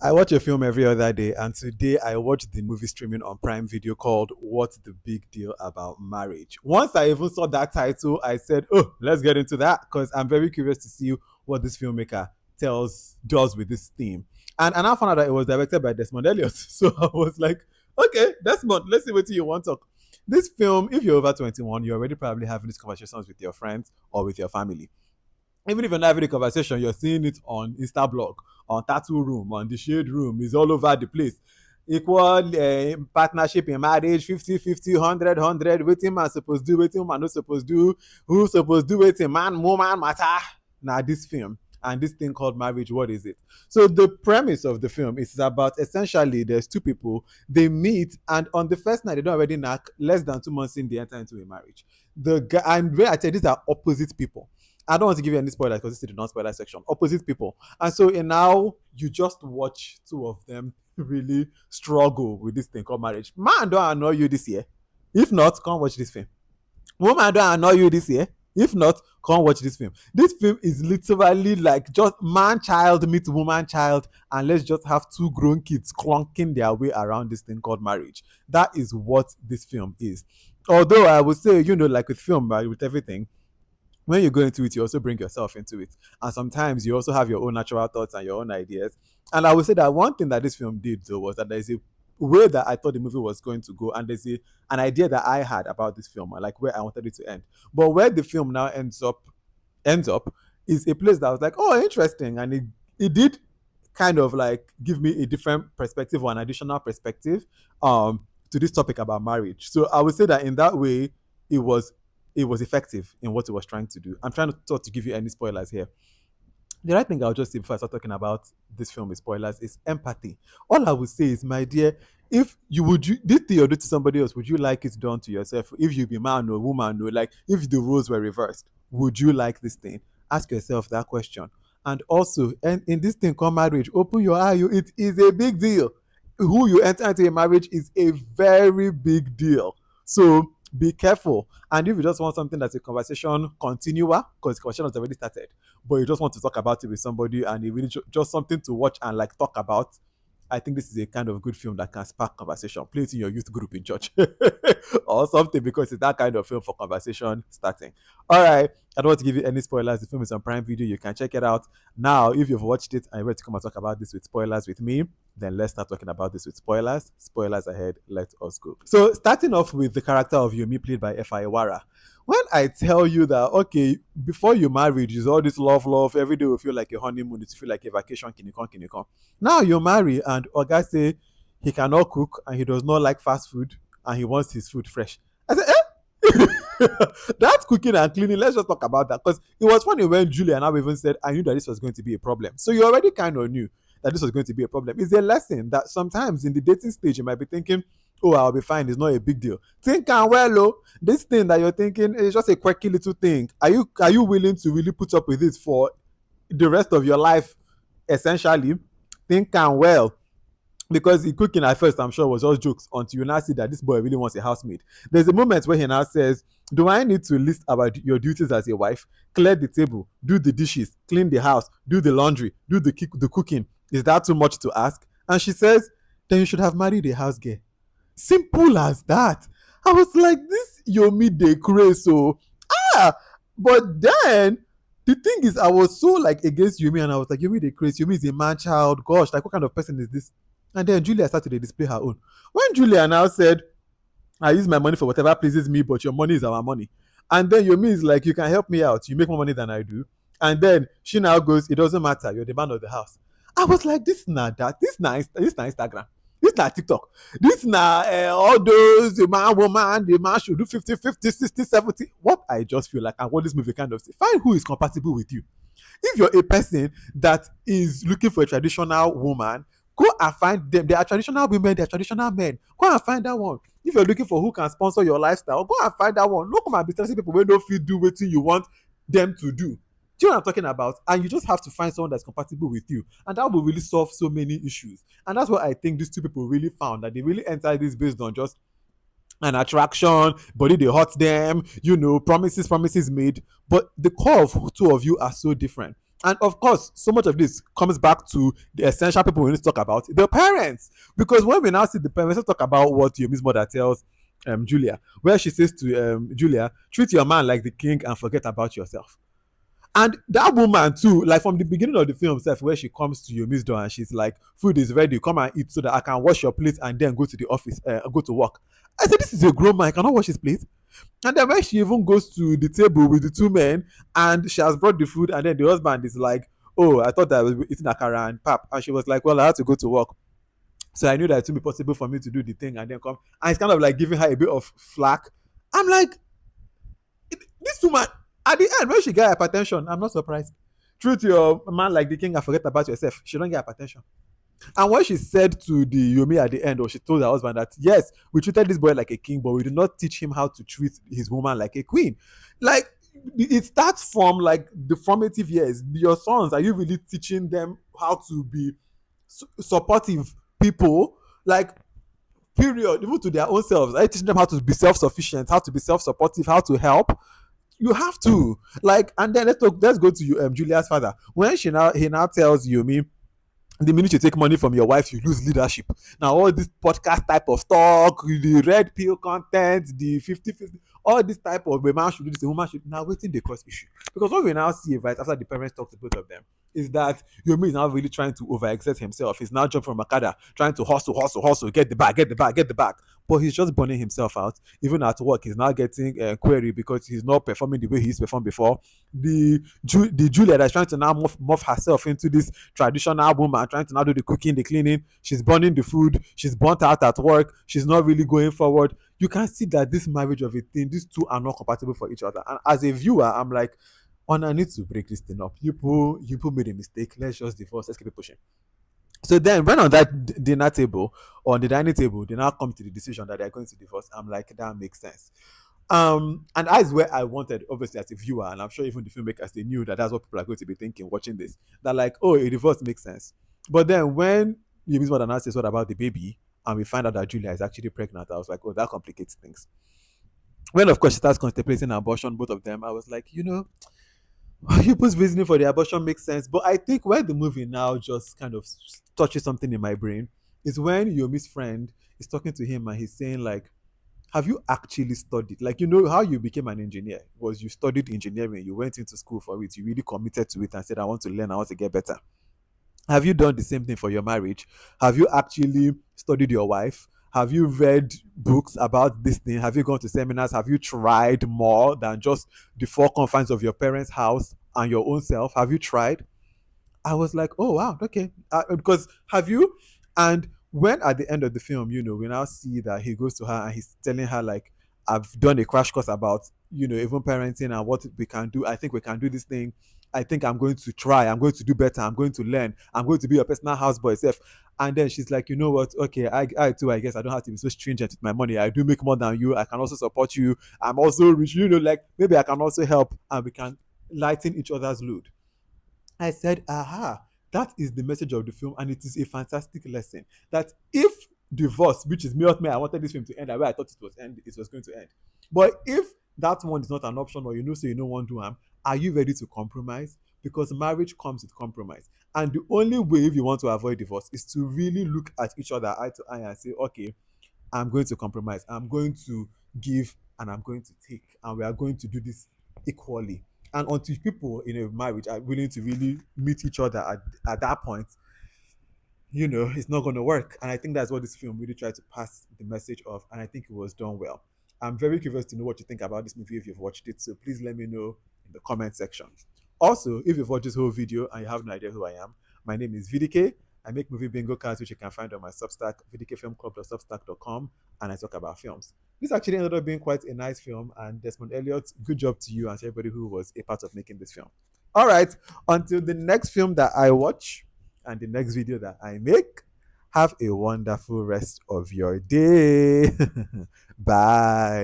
I watch a film every other day, and today I watched the movie streaming on Prime Video called What's the Big Deal About Marriage? Once I even saw that title, I said, oh, let's get into that because I'm very curious to see what this filmmaker does with this theme. And I found out that it was directed by Desmond Elliott. So I was like, okay, Desmond, let's see what you want to talk. This film, if you're over 21, you're already probably having these conversations with your friends or with your family. Even if you're not having a conversation, you're seeing it on Instablog, on Tattoo Room, on the Shade Room. It's all over the place. Equal partnership in marriage, 50-50, 100-100. Waiting man supposed to do, waiting man not supposed to do, who supposed to do, waiting man, woman matter. Now, this film and this thing called marriage, what is it? So, the premise of the film is about essentially there's two people, they meet, and on the first night, they don't already knock, less than 2 months in, they enter into a marriage. The guy, and where I tell you, these are opposite people. I don't want to give you any spoilers because this is the non-spoiler section. Opposite people. And so in now you just watch two of them really struggle with this thing called marriage. Man, don't annoy you this year. If not, come watch this film. Woman, don't annoy you this year. If not, come watch this film. This film is literally like just man child meets woman child, and let's just have two grown kids clunking their way around this thing called marriage. That is what this film is. Although I would say, like with film, right, with everything, when you go into it, you also bring yourself into it. And sometimes you also have your own natural thoughts and your own ideas. And I would say that one thing that this film did, though, was that there's a way that I thought the movie was going to go, and an idea that I had about this film, like where I wanted it to end. But where the film now ends up is a place that I was like, oh, interesting. And it did kind of like give me a different perspective or an additional perspective to this topic about marriage. So I would say that in that way, it was it was effective in what it was trying to do. I'm trying not to give you any spoilers here. The right thing I'll just say before I start talking about this film with spoilers is empathy. All I would say is, my dear, if you would you this thing you do to somebody else, would you like it done to yourself? If you be man or woman, or like if the roles were reversed, would you like this thing? Ask yourself that question. And also, and in this thing called marriage, open your eye. It is a big deal. Who you enter into a marriage is a very big deal. So be careful. And if you just want something that's a conversation continuer, because the conversation has already started, but you just want to talk about it with somebody and it really just something to watch and like talk about, I think this is a kind of good film that can spark conversation. Play it in your youth group in church or something, because it's that kind of film for conversation starting. All right. I don't want to give you any spoilers. The film is on Prime Video. You can check it out. Now, if you've watched it and you're ready to come and talk about this with spoilers with me, then let's start talking about this with spoilers. Spoilers ahead. Let us go. So, starting off with the character of Yomi, played by Efa Iwara. When I tell you that, okay, before you married, it's all this love, every day will feel like a honeymoon, it feel like a vacation, can you come. Now you marry, and Oga say he cannot cook and he does not like fast food and he wants his food fresh. I said, that's cooking and cleaning. Let's just talk about that, because it was funny when Julia now even said, I knew that this was going to be a problem. So you already kind of knew that this was going to be a problem. It's a lesson that sometimes in the dating stage you might be thinking, oh, I'll be fine, it's not a big deal. Think and well, oh, this thing that you're thinking is just a quirky little thing. Are you willing to really put up with it for the rest of your life? Essentially, think and well, because the cooking at first, I'm sure, was all jokes until you now see that this boy really wants a housemaid. There's a moment where he now says, do I need to list about your duties as a wife? Clear the table, do the dishes, clean the house, do the laundry, do the cooking. Is that too much to ask? And she says, then you should have married a house girl. Simple as that. I was like, this Yomi de craze. So, ah, but then the thing is, I was so like against Yomi, and I was like, Yomi the craze. Yomi is a man child. Gosh, like what kind of person is this? And then Julia started to display her own. When Julia now said, I use my money for whatever pleases me, but your money is our money. And then Yomi is like, you can help me out. You make more money than I do. And then she now goes, it doesn't matter. You're the man of the house. I was like, this is not that. This not Instagram. This not TikTok. This not all those, the man, woman, the man should do 50, 50, 60, 70. What I just feel like, and what this movie kind of say, find who is compatible with you. If you're a person that is looking for a traditional woman, go and find them. There are traditional women, there are traditional men. Go and find that one. If you're looking for who can sponsor your lifestyle, go and find that one. Look at my business people wey no fit do wetin you want them to do. Do you know what I'm talking about? And you just have to find someone that's compatible with you. And that will really solve so many issues. And that's what I think these two people really found, that they really entered this based on just an attraction, body they hurt them, promises made. But the core of two of you are so different. And of course, so much of this comes back to the essential people we need to talk about, the parents. Because when we now see the parents, let's talk about what Yomi's mother tells Julia, where she says to Julia, treat your man like the king and forget about yourself. And that woman too, like from the beginning of the film self, where she comes to Yomi's door and she's like, food is ready, come and eat so that I can wash your plate and then go to the office, go to work. I said, this is a grown man, I cannot wash his plate. And then when she even goes to the table with the two men and she has brought the food, and then the husband is like, oh, I thought that I was eating akara and pap. And she was like, well, I had to go to work. So I knew that it would be possible for me to do the thing and then come. And it's kind of like giving her a bit of flack. I'm like, this woman, at the end, when she get hypertension, I'm not surprised. Treat your man like the king and forget about yourself. She don't get hypertension. And when she said to the Yomi at the end, or she told her husband that yes, we treated this boy like a king, but we did not teach him how to treat his woman like a queen. Like it starts from like the formative years. Your sons, are you really teaching them how to be supportive people? Like period, even to their own selves. Are you teaching them how to be self-sufficient, how to be self-supportive, how to help? You have to like, and then let's go to you, Julia's father. When he now tells Yomi, the minute you take money from your wife, you lose leadership. Now, all this podcast type of talk, the red pill content, the 50-50, all this type of a man should do this, a woman should now waiting the cross issue. Because what we now see, right, after the parents talk to both of them, is that Yomi is now really trying to overexert himself. He's now jumping from Makada, trying to hustle, get the bag, get the bag. But he's just burning himself out. Even at work, he's now getting a query because he's not performing the way he's performed before. The Julia that's trying to now morph herself into this traditional woman, trying to now do the cooking, the cleaning. She's burning the food. She's burnt out at work. She's not really going forward. You can see that this marriage of a thing, these two are not compatible for each other. And as a viewer, I'm like, on, I need to break this thing up. You made a mistake. Let's just divorce. Let's keep it pushing. So then, when on that dinner table or on the dining table, they now come to the decision that they're going to divorce. I'm like, that makes sense. And that's where I wanted, obviously, as a viewer, and I'm sure even the filmmakers, they knew that that's what people are going to be thinking watching this. That like, oh, a divorce makes sense. But then when Yumi's mother now says what about the baby, and we find out that Julia is actually pregnant, I was like, oh, that complicates things. When of course she starts contemplating abortion, both of them, I was like, people's reasoning for the abortion makes sense. But I think where the movie now just kind of touches something in my brain is when Yomi's friend is talking to him and he's saying like, have you actually studied? Like, how you became an engineer was you studied engineering, you went into school for it, you really committed to it and said, I want to learn, I want to get better. Have you done the same thing for your marriage? Have you actually studied your wife? Have you read books about this thing? Have you gone to seminars? Have you tried more than just the four confines of your parents' house and your own self? Have you tried? I was like, oh wow, okay. Because have you? And when at the end of the film, we now see that he goes to her and he's telling her like, I've done a crash course about even parenting and what we can do. I think we can do this thing. I think I'm going to try. I'm going to do better. I'm going to learn. I'm going to be your personal houseboy self. And then she's like, you know what? Okay, I too. I guess I don't have to be so stringent with my money. I do make more than you. I can also support you. I'm also rich. Like maybe I can also help, and we can lighten each other's load. I said, aha, that is the message of the film, and it is a fantastic lesson. That if divorce, which is me, I wanted this film to end the way I thought it was going to end. But if that one is not an option, or so you know one do are you ready to compromise? Because marriage comes with compromise. And the only way if you want to avoid divorce is to really look at each other eye to eye and say, okay, I'm going to compromise. I'm going to give and I'm going to take. And we are going to do this equally. And until people in a marriage are willing to really meet each other at that point, it's not going to work. And I think that's what this film really tried to pass the message of. And I think it was done well. I'm very curious to know what you think about this movie if you've watched it. So please let me know in the comment section. Also, if you've watched this whole video and you have no idea who I am, my name is VDK. I make movie bingo cards, which you can find on my Substack, vdkfilmclub.substack.com, and I talk about films. This actually ended up being quite a nice film, and Desmond Elliott, good job to you and to everybody who was a part of making this film. All right, until the next film that I watch and the next video that I make, have a wonderful rest of your day. Bye.